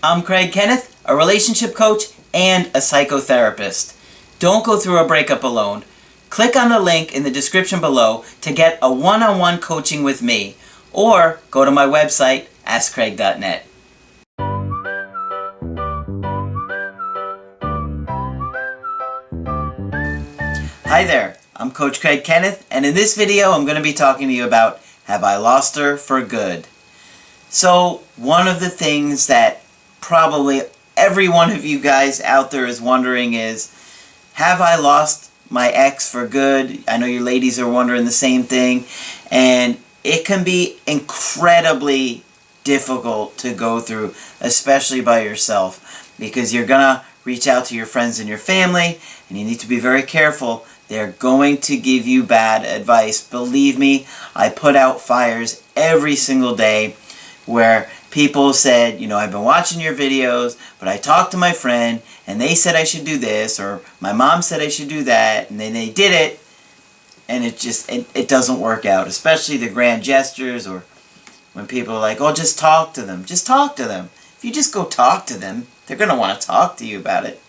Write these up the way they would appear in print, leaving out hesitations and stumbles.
I'm Kenneth, a relationship coach and a psychotherapist. Don't go through a breakup alone. Click on the link in the description below to get a one-on-one coaching with me, or go to my website, askcraig.net. Hi there, I'm Coach Kenneth, and in this video I'm going to be talking to you about Have I Lost Her for Good? So, one of the things that probably every one of you guys out there is wondering is, have I lost my ex for good? I know you ladies are wondering the same thing, and it can be incredibly difficult to go through, especially by yourself, because you're gonna reach out to your friends and your family, and you need to be very careful. They're going to give you bad advice. Believe me, I put out fires every single day where people said, you know, I've been watching your videos, but I talked to my friend and they said I should do this, or my mom said I should do that, and then they did it, and it doesn't work out, especially the grand gestures, or when people are like, oh, just talk to them. Just talk to them. If you just go talk to them, they're going to want to talk to you about it.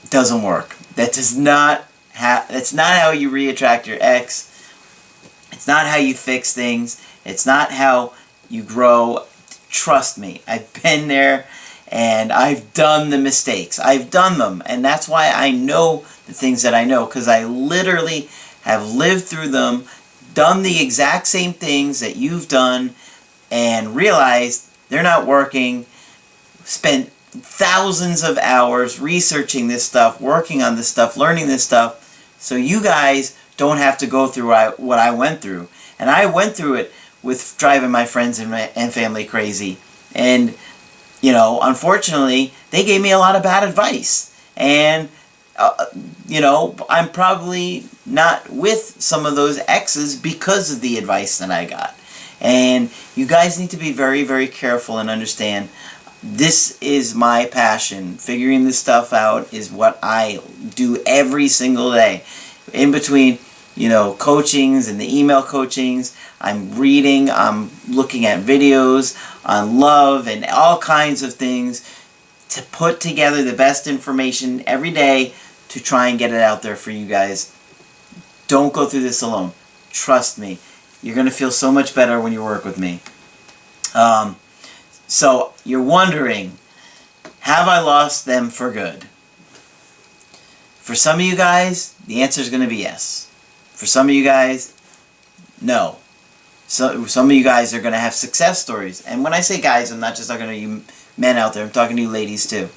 It doesn't work. That's not how you re-attract your ex. It's not how you fix things. It's not how you grow. Trust me, I've been there and I've done the mistakes. I've done them, and that's why I know the things that I know, because I literally have lived through them, done the exact same things that you've done, and realized they're not working. Spent thousands of hours researching this stuff, working on this stuff, learning this stuff, so you guys don't have to go through what I went through. And I went through it with driving my friends and family crazy. And, you know, unfortunately, they gave me a lot of bad advice. And, you know, I'm probably not with some of those exes because of the advice that I got. And you guys need to be very, very careful and understand, this is my passion. Figuring this stuff out is what I do every single day. In between, you know, coachings and the email coachings, I'm reading, I'm looking at videos on love and all kinds of things to put together the best information every day to try and get it out there for you guys. Don't go through this alone. Trust me. You're going to feel so much better when you work with me. So, you're wondering, have I lost them for good? For some of you guys, the answer is going to be yes. For some of you guys, no. So, some of you guys are going to have success stories. And when I say guys, I'm not just talking to you men out there. I'm talking to you ladies too.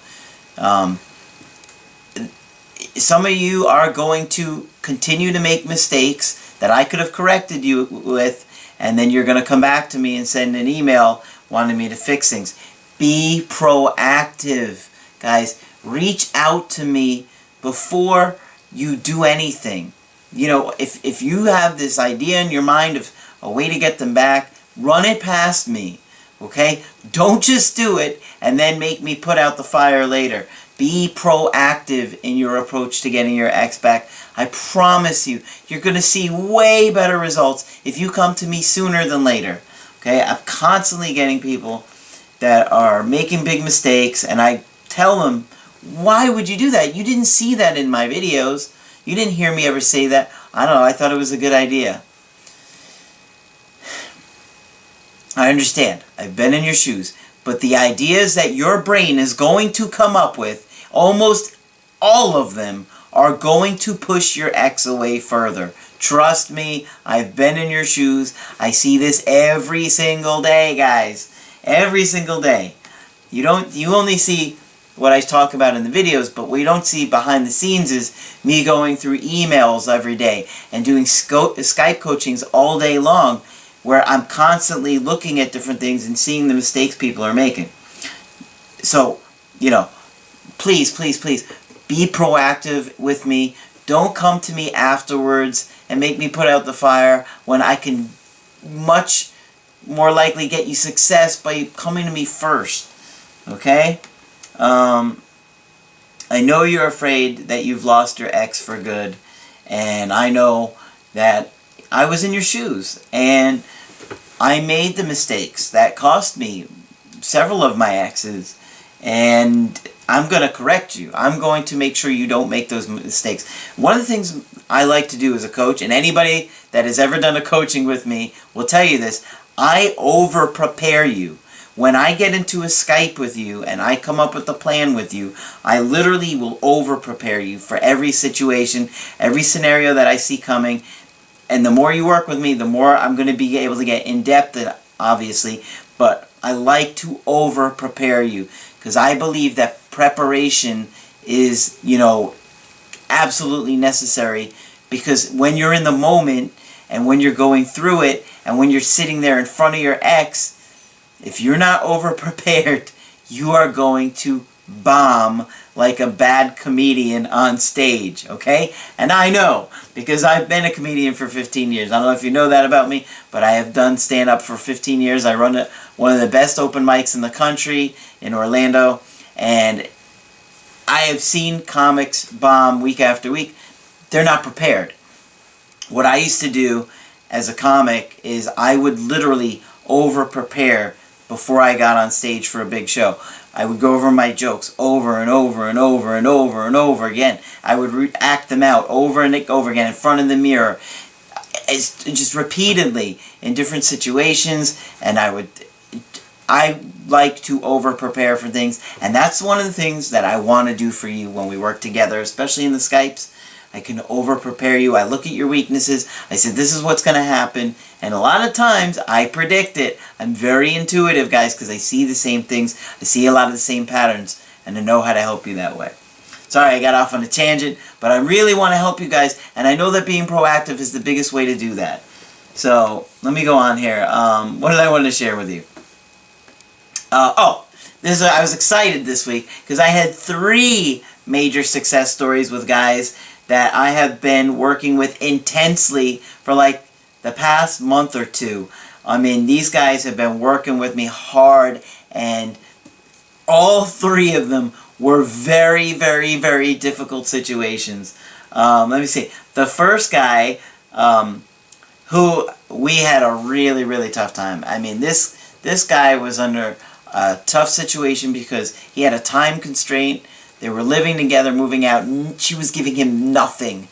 Some of you are going to continue to make mistakes that I could have corrected you with, and then you're going to come back to me and send an email wanting me to fix things. Be proactive, guys. Reach out to me before you do anything. You know, if you have this idea in your mind of a way to get them back, run it past me, okay? Don't just do it and then make me put out the fire later. Be proactive in your approach to getting your ex back. I promise you, you're going to see way better results if you come to me sooner than later. Okay? I'm constantly getting people that are making big mistakes, and I tell them, why would you do that? You didn't see that in my videos. You didn't hear me ever say that. I don't know, I thought it was a good idea. I understand. I've been in your shoes. But the ideas that your brain is going to come up with, almost all of them, are going to push your ex away further. Trust me, I've been in your shoes. I see this every single day, guys. Every single day. You only see what I talk about in the videos, but what you don't see behind the scenes is me going through emails every day and doing Skype coachings all day long, where I'm constantly looking at different things and seeing the mistakes people are making. So, you know, please, please, please, be proactive with me. Don't come to me afterwards and make me put out the fire when I can much more likely get you success by coming to me first. Okay? I know you're afraid that you've lost your ex for good, and I know that I was in your shoes, and I made the mistakes that cost me several of my exes, and I'm going to correct you. I'm going to make sure you don't make those mistakes. One of the things I like to do as a coach, and anybody that has ever done a coaching with me will tell you this, I over-prepare you. When I get into a Skype with you and I come up with a plan with you, I literally will over-prepare you for every situation, every scenario that I see coming. And the more you work with me, the more I'm going to be able to get in-depth, obviously. But I like to over-prepare you because I believe that preparation is, absolutely necessary, because when you're in the moment and when you're going through it and when you're sitting there in front of your ex, if you're not over-prepared, you are going to bomb like a bad comedian on stage, okay? And I know, because I've been a comedian for 15 years. I don't know if you know that about me, but I have done stand-up for 15 years. I run one of the best open mics in the country in Orlando, and I have seen comics bomb week after week. They're not prepared. What I used to do as a comic is I would literally over-prepare before I got on stage for a big show. I would go over my jokes over and over and over and over and over again. I would act them out over and over again in front of the mirror. It's just repeatedly in different situations, and I like to over-prepare for things, and that's one of the things that I want to do for you when we work together, especially in the Skypes. I can over-prepare you. I look at your weaknesses. I said, this is what's going to happen. And a lot of times, I predict it. I'm very intuitive, guys, because I see the same things. I see a lot of the same patterns, and I know how to help you that way. Sorry, I got off on a tangent, but I really want to help you guys, and I know that being proactive is the biggest way to do that. So, let me go on here. What did I want to share with you? I was excited this week, because I had 3 major success stories with guys that I have been working with intensely for like the past month or 2. I mean, these guys have been working with me hard, and all 3 of them were very, very, very difficult situations. Let me see. The first guy, who we had a really, really tough time. I mean, this guy was under a tough situation because he had a time constraint. They were living together, moving out, and she was giving him nothing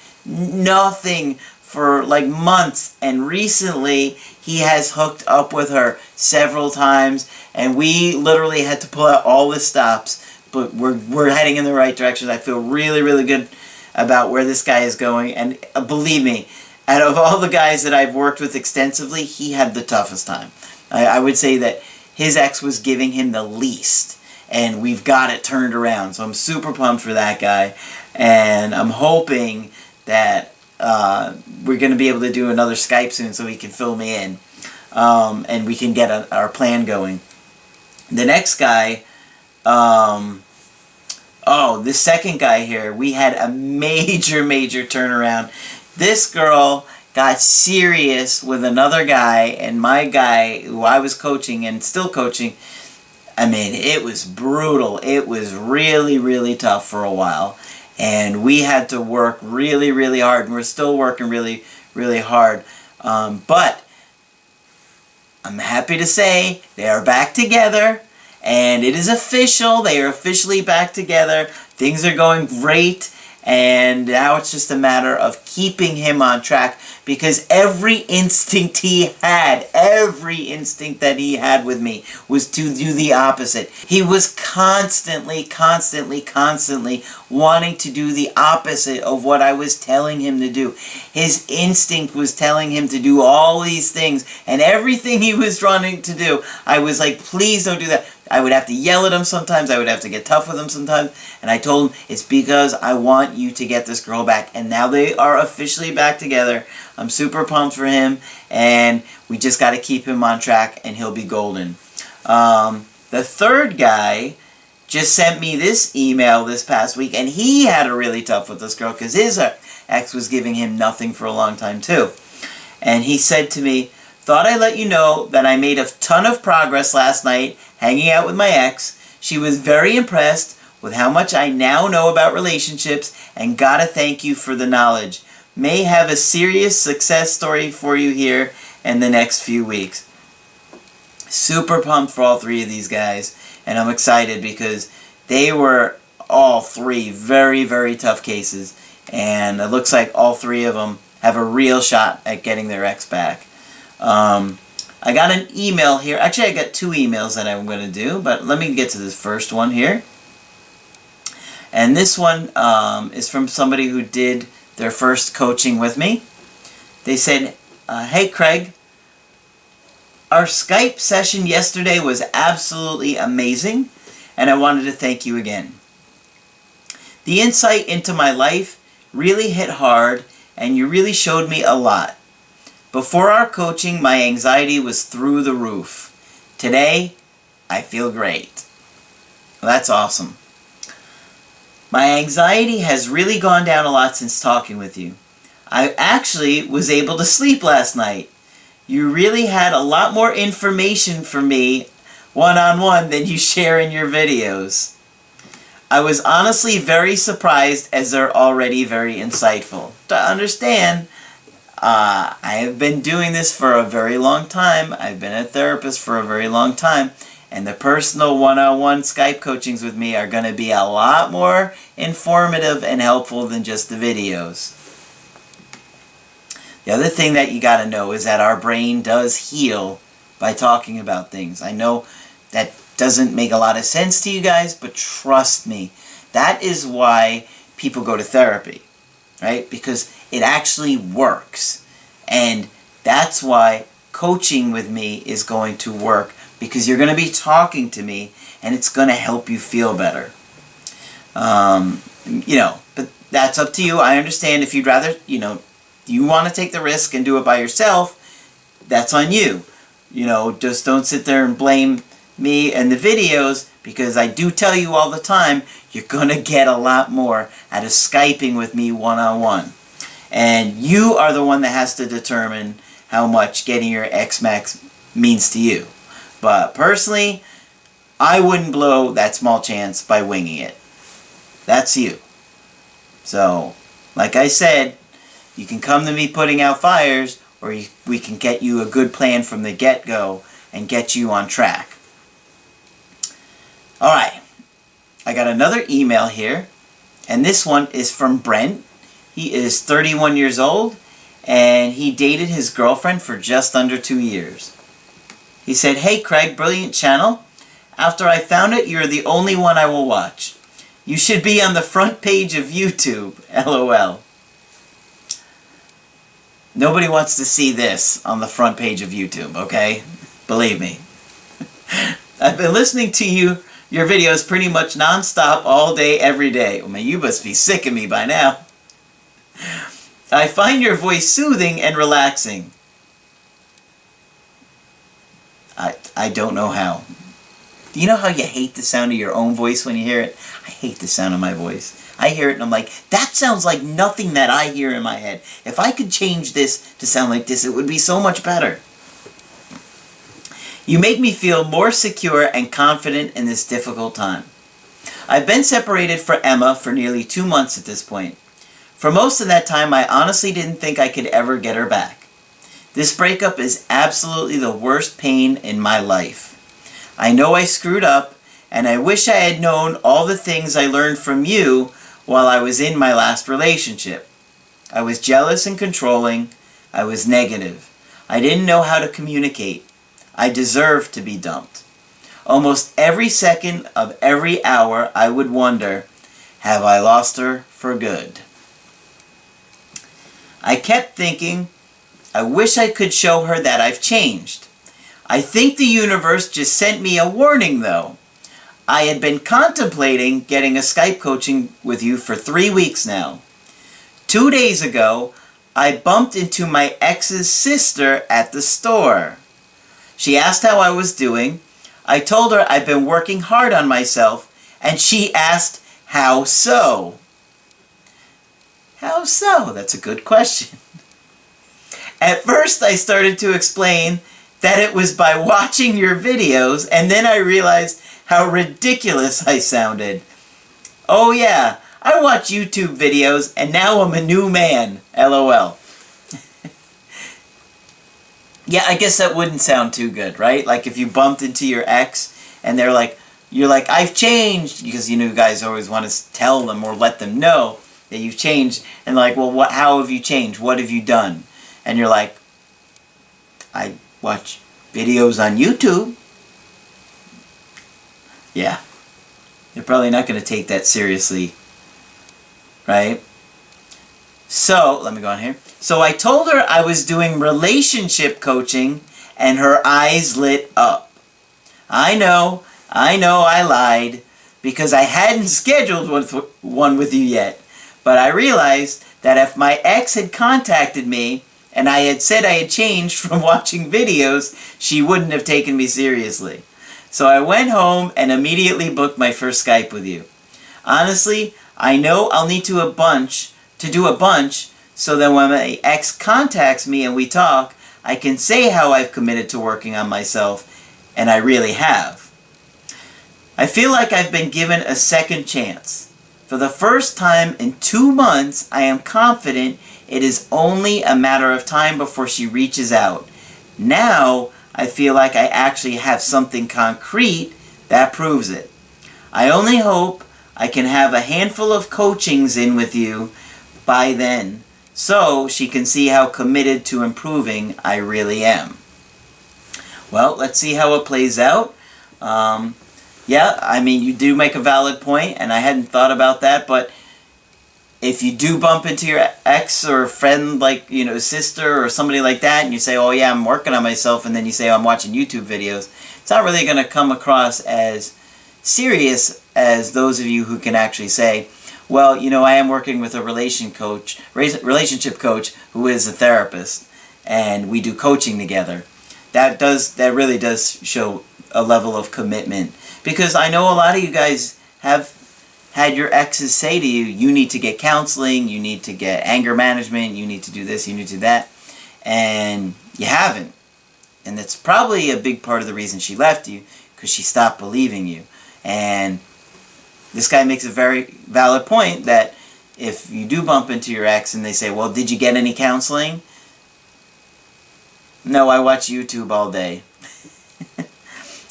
for like months. And recently, he has hooked up with her several times, and we literally had to pull out all the stops. But we're heading in the right direction. I feel really, really good about where this guy is going. And believe me, out of all the guys that I've worked with extensively, he had the toughest time. I would say that his ex was giving him the least. And we've got it turned around. So I'm super pumped for that guy. And I'm hoping that we're going to be able to do another Skype soon so he can fill me in. And we can get our plan going. The next guy, this second guy here, we had a major, major turnaround. This girl got serious with another guy, and my guy, who I was coaching and still coaching, I mean, it was brutal. It was really, really tough for a while. And we had to work really, really hard. And we're still working really, really hard. But I'm happy to say they are back together. And it is official. They are officially back together. Things are going great. And now it's just a matter of keeping him on track, because every instinct that he had with me was to do the opposite. He was constantly wanting to do the opposite of what I was telling him to do. His instinct was telling him to do all these things, and everything he was trying to do, I was like, please don't do that. I would have to yell at him sometimes. I would have to get tough with him sometimes. And I told him, it's because I want you to get this girl back. And now they are officially back together. I'm super pumped for him. And we just got to keep him on track, and he'll be golden. The third guy just sent me this email this past week. And he had a really tough with this girl because his ex was giving him nothing for a long time too. And he said to me, thought I'd let you know that I made a ton of progress last night hanging out with my ex. She was very impressed with how much I now know about relationships, and gotta thank you for the knowledge. May have a serious success story for you here in the next few weeks. Super pumped for all three of these guys, and I'm excited because they were all three very, very tough cases, and it looks like all three of them have a real shot at getting their ex back. I got an email here. Actually, I got two emails that I'm going to do, but let me get to this first one here. And this one is from somebody who did their first coaching with me. They said, hey Craig, our Skype session yesterday was absolutely amazing, and I wanted to thank you again. The insight into my life really hit hard, and you really showed me a lot. Before our coaching, my anxiety was through the roof. Today, I feel great. Well, that's awesome. My anxiety has really gone down a lot since talking with you. I actually was able to sleep last night. You really had a lot more information for me one-on-one than you share in your videos. I was honestly very surprised as they're already very insightful. To understand, I have been doing this for a very long time. I've been a therapist for a very long time. And the personal one-on-one Skype coachings with me are going to be a lot more informative and helpful than just the videos. The other thing that you got to know is that our brain does heal by talking about things. I know that doesn't make a lot of sense to you guys, but trust me, that is why people go to therapy, right? Because it actually works. And that's why coaching with me is going to work, because you're going to be talking to me and it's going to help you feel better. But that's up to you. I understand if you'd rather, you want to take the risk and do it by yourself, that's on you. Just don't sit there and blame me and the videos, because I do tell you all the time, you're going to get a lot more out of Skyping with me one-on-one. And you are the one that has to determine how much getting your X-Max means to you. But personally, I wouldn't blow that small chance by winging it. That's you. So, like I said, you can come to me putting out fires, or we can get you a good plan from the get-go and get you on track. Alright, I got another email here, and this one is from Brent. He is 31 years old, and he dated his girlfriend for just under 2 years. He said, hey Craig, brilliant channel. After I found it, you're the only one I will watch. You should be on the front page of YouTube, LOL. Nobody wants to see this on the front page of YouTube, okay? Believe me. I've been listening to your videos pretty much non-stop all day, every day. I mean, you must be sick of me by now. I find your voice soothing and relaxing. I don't know how. Do you know how you hate the sound of your own voice when you hear it? I hate the sound of my voice. I hear it and I'm like, that sounds like nothing that I hear in my head. If I could change this to sound like this, it would be so much better. You make me feel more secure and confident in this difficult time. I've been separated from Emma for nearly 2 months at this point. For most of that time, I honestly didn't think I could ever get her back. This breakup is absolutely the worst pain in my life. I know I screwed up, and I wish I had known all the things I learned from you while I was in my last relationship. I was jealous and controlling. I was negative. I didn't know how to communicate. I deserved to be dumped. Almost every second of every hour I would wonder, have I lost her for good? I kept thinking, I wish I could show her that I've changed. I think the universe just sent me a warning though. I had been contemplating getting a Skype coaching with you for 3 weeks now. 2 days ago, I bumped into my ex's sister at the store. She asked how I was doing. I told her I've been working hard on myself, and she asked, how so? How so? That's a good question. At first, I started to explain that it was by watching your videos, and then I realized how ridiculous I sounded. Oh yeah, I watch YouTube videos, and now I'm a new man, LOL. Yeah, I guess that wouldn't sound too good, right? Like if you bumped into your ex and they're like, you're like, I've changed, because you guys always want to tell them or let them know that you've changed, and like, well, how have you changed? What have you done? And you're like, I watch videos on YouTube. Yeah, they're probably not going to take that seriously, right? So, let me go on here. So I told her I was doing relationship coaching, and her eyes lit up. I know I lied, because I hadn't scheduled one with you yet. But I realized that if my ex had contacted me and I had said I had changed from watching videos, she wouldn't have taken me seriously. So I went home and immediately booked my first Skype with you. Honestly, I know I'll need to do a bunch, so that when my ex contacts me and we talk, I can say how I've committed to working on myself, and I really have. I feel like I've been given a second chance. For the first time in 2 months, I am confident it is only a matter of time before she reaches out. Now, I feel like I actually have something concrete that proves it. I only hope I can have a handful of coachings in with you by then, so she can see how committed to improving I really am. Well, let's see how it plays out. Yeah, I mean, you do make a valid point, and I hadn't thought about that, but if you do bump into your ex or friend, like, sister or somebody like that, and you say, oh yeah, I'm working on myself, and then you say, oh, I'm watching YouTube videos, it's not really going to come across as serious as those of you who can actually say, well, I am working with a relationship coach who is a therapist, and we do coaching together. That really does show a level of commitment, because I know a lot of you guys have had your exes say to you, you need to get counseling, you need to get anger management, you need to do this, you need to do that, and you haven't. And that's probably a big part of the reason she left you, because she stopped believing you. And this guy makes a very valid point that if you do bump into your ex and they say, well, did you get any counseling? No, I watch YouTube all day.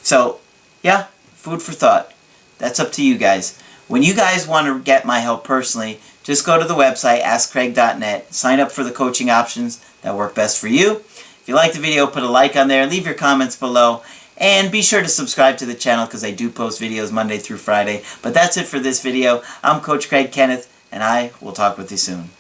So, yeah, food for thought. That's up to you guys. When you guys want to get my help personally, just go to the website, askcraig.net, sign up for the coaching options that work best for you. If you like the video, put a like on there, leave your comments below, and be sure to subscribe to the channel, because I do post videos Monday through Friday. But that's it for this video. I'm Coach Craig Kenneth, and I will talk with you soon.